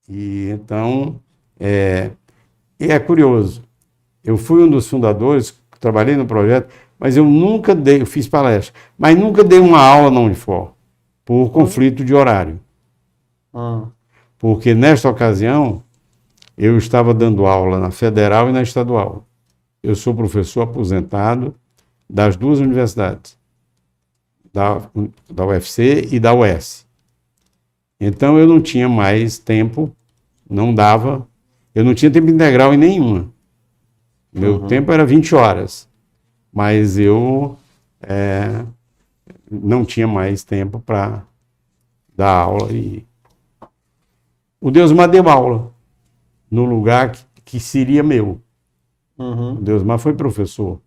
E então, e é curioso, eu fui um dos fundadores, trabalhei no projeto, mas eu nunca dei, eu fiz palestra, mas nunca dei uma aula na Unifor, por conflito de horário. Porque nesta ocasião, eu estava dando aula na Federal e na Estadual. Eu sou professor aposentado das duas universidades, da UFC e da UES. Então eu não tinha mais tempo, não dava, eu não tinha tempo integral em nenhuma. Meu tempo era 20 horas, mas eu não tinha mais tempo para dar aula. E o Deusmar deu aula no lugar que seria meu. O Deusmar foi professor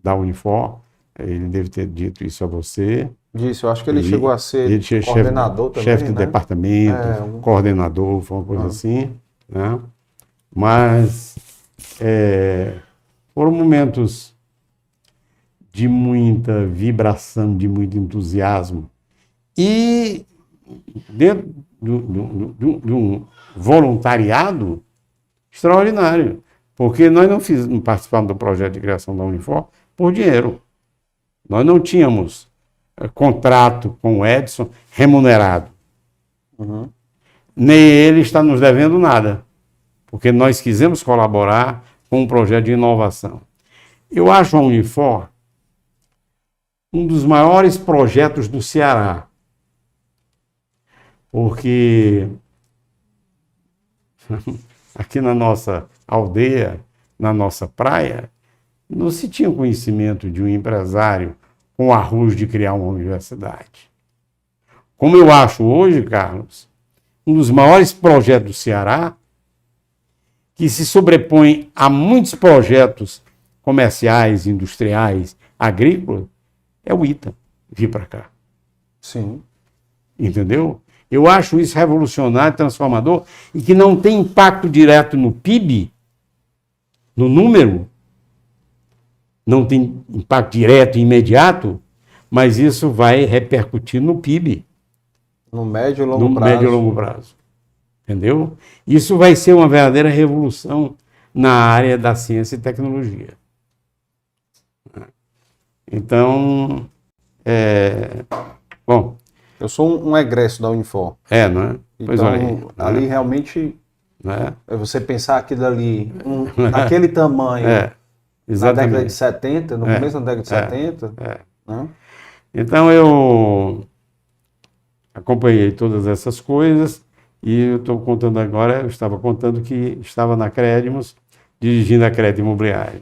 da Unifor, ele deve ter dito isso a você. Disse, eu acho que ele chegou a ser coordenador também, chefe de departamento, coordenador, foi uma coisa assim, né? Mas foram momentos de muita vibração, de muito entusiasmo e dentro de um voluntariado extraordinário, porque nós não participamos do projeto de criação da Unifor por dinheiro. Nós não tínhamos contrato com o Edson remunerado. Nem ele está nos devendo nada, porque nós quisemos colaborar com um projeto de inovação. Eu acho a Unifor um dos maiores projetos do Ceará, porque aqui na nossa aldeia, na nossa praia, não se tinha conhecimento de um empresário com arrojo de criar uma universidade. Como eu acho hoje, Carlos, um dos maiores projetos do Ceará, que se sobrepõe a muitos projetos comerciais, industriais, agrícolas, é o ITA vir para cá. Sim. Entendeu? Eu acho isso revolucionário, transformador, e que não tem impacto direto no PIB, no número, não tem impacto direto e imediato, mas isso vai repercutir no PIB. No médio e longo prazo. No médio e longo prazo. Entendeu? Isso vai ser uma verdadeira revolução na área da ciência e tecnologia. Então, bom... Eu sou um egresso da Unifor. Não é? Pois então, olha aí, ali realmente, você pensar aquilo ali, É. aquele tamanho, na exatamente. década de 70, no começo da década de 70. Né? Então eu acompanhei todas essas coisas e eu estou contando agora, eu estava contando que estava na Crédimos, dirigindo a Crédito Imobiliário.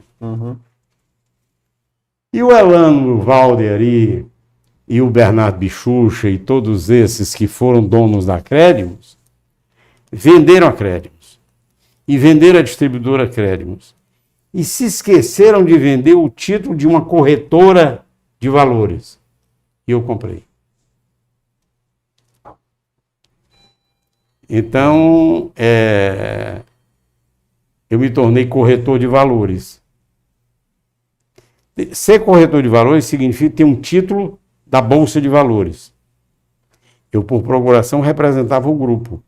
E o Elano Valder e o Bernardo Bichucha e todos esses que foram donos da Crédimos, venderam a Crédimos e venderam a distribuidora Crédimos e se esqueceram de vender o título de uma corretora de valores. E eu comprei. Então, eu me tornei corretor de valores. Ser corretor de valores significa ter um título da Bolsa de Valores. Eu, por procuração, representava o grupo,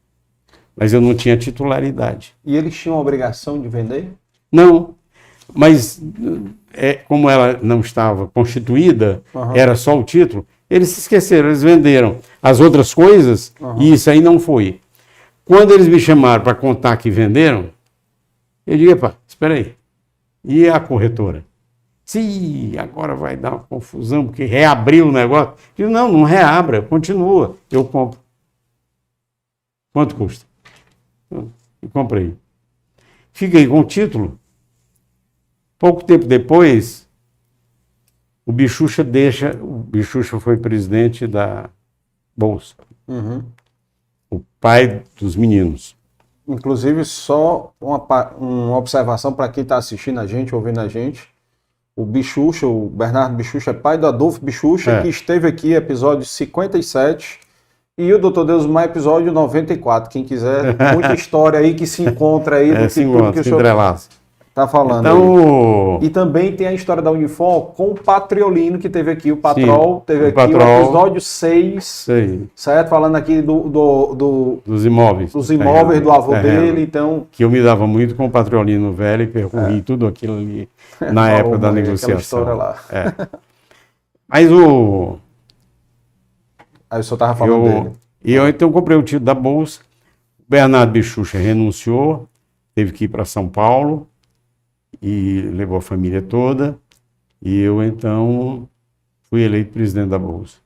mas eu não tinha titularidade. E eles tinham a obrigação de vender? Não, mas como ela não estava constituída, era só o título, eles se esqueceram, eles venderam as outras coisas e isso aí não foi. Quando eles me chamaram para contar que venderam, eu digo, epa, espera aí, e a corretora? Sim, agora vai dar uma confusão, porque reabriu o negócio. Eu digo, não reabra, continua, eu compro. Quanto custa? Eu comprei. Fiquei com o título. Pouco tempo depois, o Bichucha foi presidente da Bolsa. O pai dos meninos. Inclusive, só uma observação para quem está assistindo a gente, ouvindo a gente. O Bichucha, o Bernardo Bichucha, é pai do Adolfo Bichucha, que esteve aqui, episódio 57, e o Dr. Deusmar, episódio 94. Quem quiser, muita história aí que se encontra aí. Se entrelaça. Tá falando então, aí. E também tem a história da Unifor com o Patriolino, que teve aqui, o Patrol, sim, teve o aqui Patrol, o episódio 6, sei, certo? Falando aqui dos imóveis. dos imóveis do avô dele, então... Que eu me dava muito com o Patriolino velho e percorri tudo aquilo ali na época da negociação. Aquela história lá. Mas o... Aí o senhor estava falando dele. Eu então comprei o título da Bolsa. O Bernardo Bichucha renunciou, teve que ir para São Paulo e levou a família toda. E eu então fui eleito presidente da Bolsa.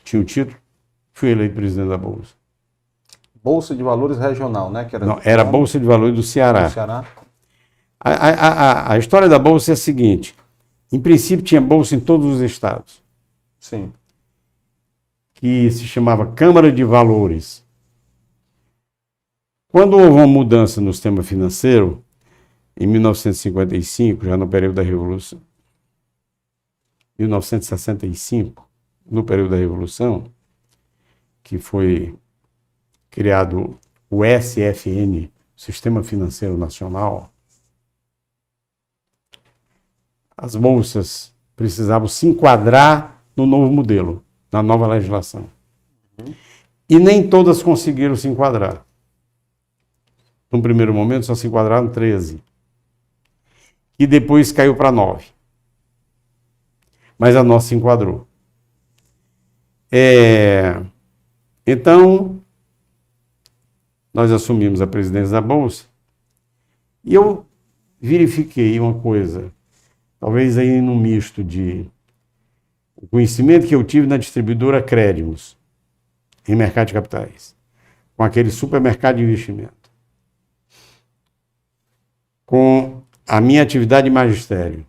Tinha o título, fui eleito presidente da Bolsa. Bolsa de Valores Regional, né? Que era, não, era a Bolsa de Valores do Ceará. Do Ceará. A história da Bolsa é a seguinte: em princípio tinha Bolsa em todos os estados. Sim. Que se chamava Câmara de Valores. Quando houve uma mudança no sistema financeiro, em 1955, já no período da Revolução, 1965, no período da Revolução, que foi criado o SFN, Sistema Financeiro Nacional, as bolsas precisavam se enquadrar no novo modelo, na nova legislação. E nem todas conseguiram se enquadrar. No primeiro momento só se enquadraram 13. E depois caiu para 9. Mas a nossa se enquadrou. Então, nós assumimos a presidência da Bolsa e eu verifiquei uma coisa, talvez aí num misto de o conhecimento que eu tive na distribuidora Crédimos, em mercado de capitais, com aquele supermercado de investimento, com a minha atividade de magistério.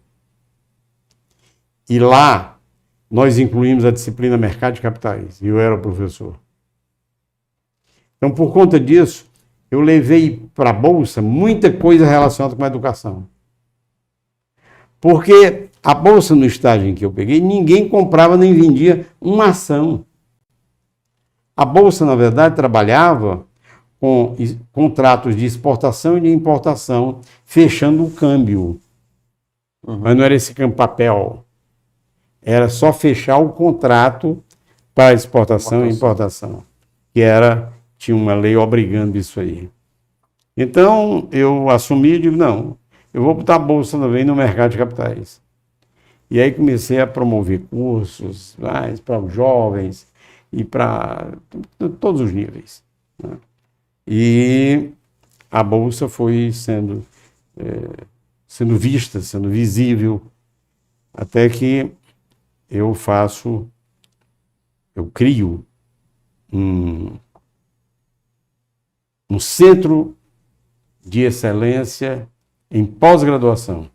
E lá nós incluímos a disciplina mercado de capitais, e eu era o professor. Então, por conta disso, eu levei para a Bolsa muita coisa relacionada com a educação. Porque a Bolsa, no estágio em que eu peguei, ninguém comprava nem vendia uma ação. A Bolsa, na verdade, trabalhava com contratos de exportação e de importação, fechando o câmbio. Mas não era esse papel. Era só fechar o contrato para exportação e importação. Que tinha uma lei obrigando isso aí. Então, eu assumi e digo, não, eu vou botar a Bolsa também no mercado de capitais. E aí comecei a promover cursos para os jovens e para todos os níveis. Né? E a Bolsa foi sendo vista, sendo visível, até que eu crio um centro de excelência em pós-graduação.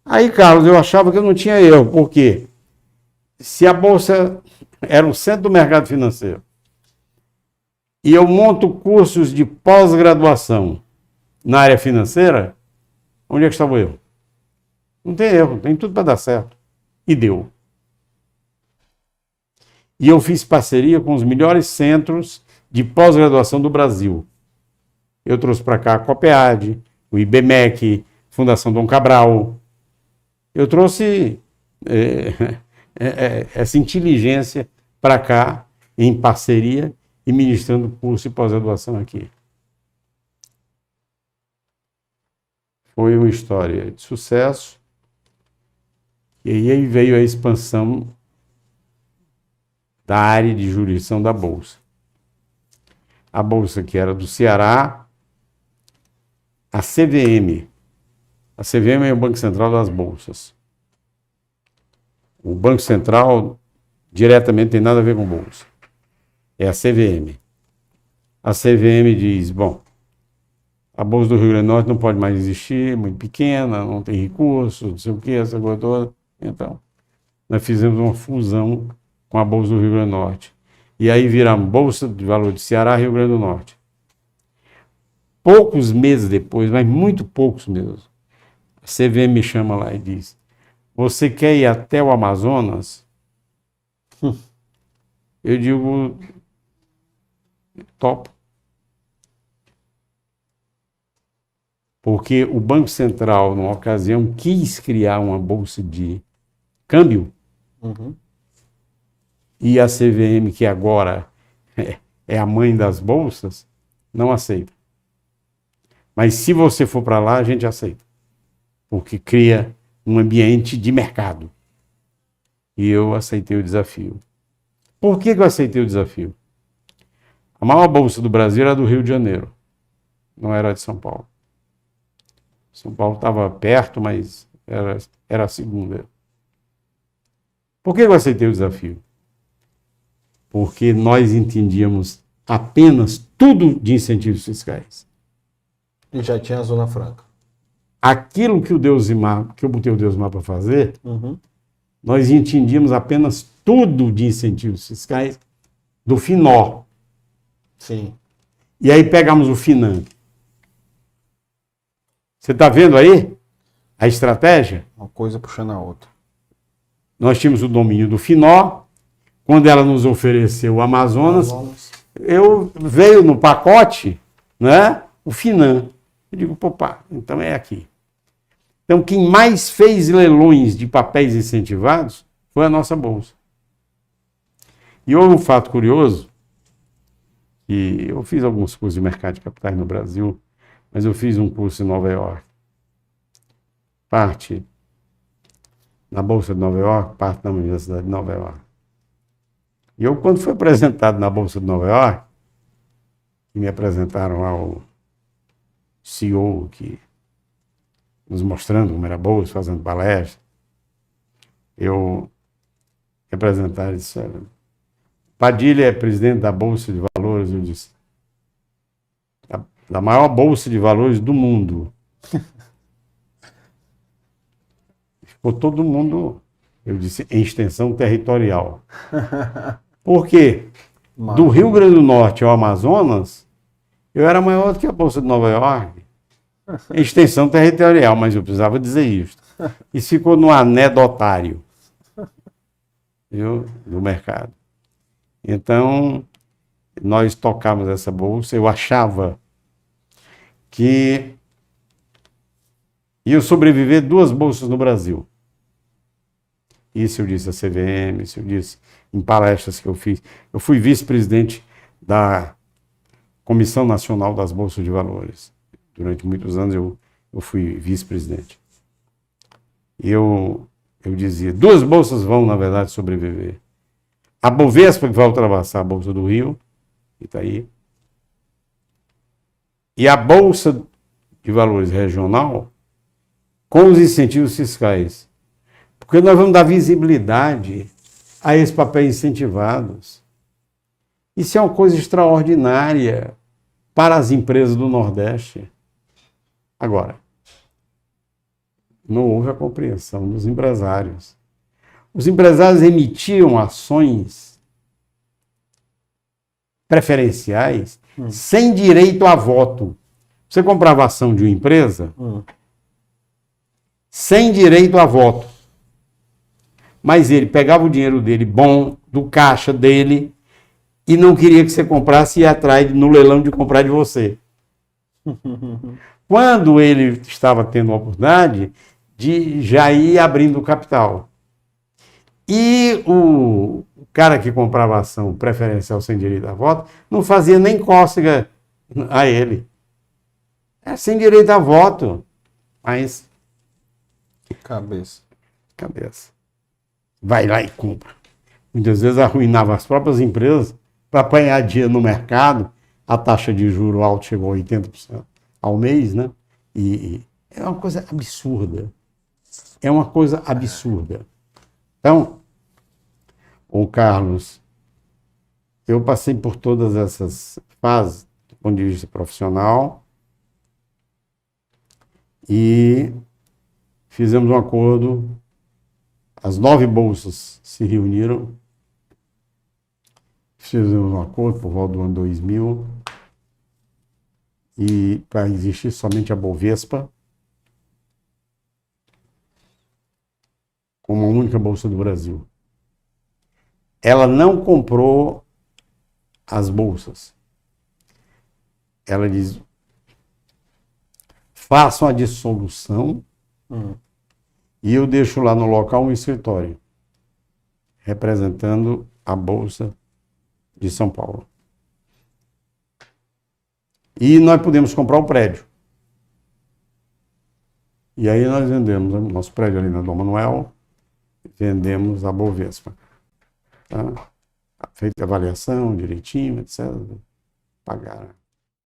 Aí, Carlos, eu achava que eu não tinha erro, porque se a Bolsa era o centro do mercado financeiro e eu monto cursos de pós-graduação na área financeira, onde é que estava eu? Não tem erro, tem tudo para dar certo. E deu. E eu fiz parceria com os melhores centros de pós-graduação do Brasil. Eu trouxe para cá a COPEAD, o IBMEC, Fundação Dom Cabral. Eu trouxe essa inteligência para cá, em parceria, e ministrando curso de pós-graduação aqui. Foi uma história de sucesso. E aí veio a expansão da área de jurisdição da Bolsa. A Bolsa que era do Ceará, a CVM. A CVM é o Banco Central das Bolsas. O Banco Central diretamente tem nada a ver com Bolsa. É a CVM. A CVM diz, bom, a Bolsa do Rio Grande do Norte não pode mais existir, muito pequena, não tem recursos, não sei o que, essa coisa toda. Então, nós fizemos uma fusão com a Bolsa do Rio Grande do Norte. E aí viramos Bolsa de Valores de Ceará, Rio Grande do Norte. Poucos meses depois, mas muito poucos mesmo, a CVM me chama lá e diz, você quer ir até o Amazonas? Eu digo, topo. Porque o Banco Central, numa ocasião, quis criar uma bolsa de câmbio, e a CVM, que agora é a mãe das bolsas, não aceita. Mas se você for para lá, a gente aceita. Porque cria um ambiente de mercado. E eu aceitei o desafio. Por que eu aceitei o desafio? A maior bolsa do Brasil era do Rio de Janeiro. Não era de São Paulo. São Paulo estava perto, mas era a segunda. Por que eu aceitei o desafio? Porque nós entendíamos apenas tudo de incentivos fiscais. E já tinha a Zona Franca. Aquilo que que eu botei o Deusmar para fazer, nós entendíamos apenas tudo de incentivos fiscais do Finó. Sim. E aí pegamos o Finan. Você está vendo aí a estratégia? Uma coisa puxando a outra. Nós tínhamos o domínio do Finó. Quando ela nos ofereceu o Amazonas, veio no pacote, né, o Finan. Eu digo, pá, então é aqui. Então, quem mais fez leilões de papéis incentivados foi a nossa bolsa. E houve um fato curioso, que eu fiz alguns cursos de mercado de capitais no Brasil, mas eu fiz um curso em Nova York. Parte na Bolsa de Nova York, parte na Universidade de Nova York. E eu, quando fui apresentado na Bolsa de Nova York, me apresentaram lá o CEO, que nos mostrando como era a Bolsa, fazendo palestra, eu me apresentaram e disseram, Padilha é presidente da Bolsa de Valores, eu disse, da maior Bolsa de Valores do mundo. Ficou todo mundo, eu disse, em extensão territorial. Por quê? Do Rio Grande do Norte ao Amazonas, eu era maior do que a Bolsa de Nova York. Em extensão territorial, mas eu precisava dizer isso. Isso ficou no anedotário, viu, do mercado. Então, nós tocamos essa bolsa, eu achava que ia sobreviver 2 bolsas no Brasil. Isso eu disse à CVM, isso eu disse em palestras que eu fiz. Eu fui vice-presidente da Comissão Nacional das Bolsas de Valores. Durante muitos anos eu fui vice-presidente. Eu dizia, 2 bolsas vão, na verdade, sobreviver. A Bovespa, que vai ultrapassar a Bolsa do Rio, Itaí, e a Bolsa de Valores regional, com os incentivos fiscais. Porque nós vamos dar visibilidade a esses papéis incentivados. Isso é uma coisa extraordinária para as empresas do Nordeste. Agora, não houve a compreensão dos empresários. Os empresários emitiam ações preferenciais sem direito a voto. Você comprava ação de uma empresa sem direito a voto. Mas ele pegava o dinheiro dele bom, do caixa dele, e não queria que você comprasse e ia atrás no leilão de comprar de você. Quando ele estava tendo a oportunidade de já ir abrindo o capital. E o cara que comprava ação preferencial sem direito a voto não fazia nem cócega a ele. É sem direito a voto, mas... Cabeça. Vai lá e compra. Muitas vezes arruinava as próprias empresas para apanhar dinheiro no mercado. A taxa de juros alta chegou a 80% ao mês, né? E é uma coisa absurda. É uma coisa absurda. Então, ô Carlos, eu passei por todas essas fases do ponto de vista profissional e fizemos um acordo. As 9 bolsas se reuniram, fizemos um acordo por volta do ano 2000, e para existir somente a Bovespa, como a única bolsa do Brasil. Ela não comprou as bolsas. Ela diz, façam a dissolução e eu deixo lá no local um escritório representando a Bolsa de São Paulo. E nós podemos comprar o prédio. E aí nós vendemos o nosso prédio ali na Dom Manuel, vendemos a Bovespa. Tá? Feita a avaliação direitinho, etc. Pagaram.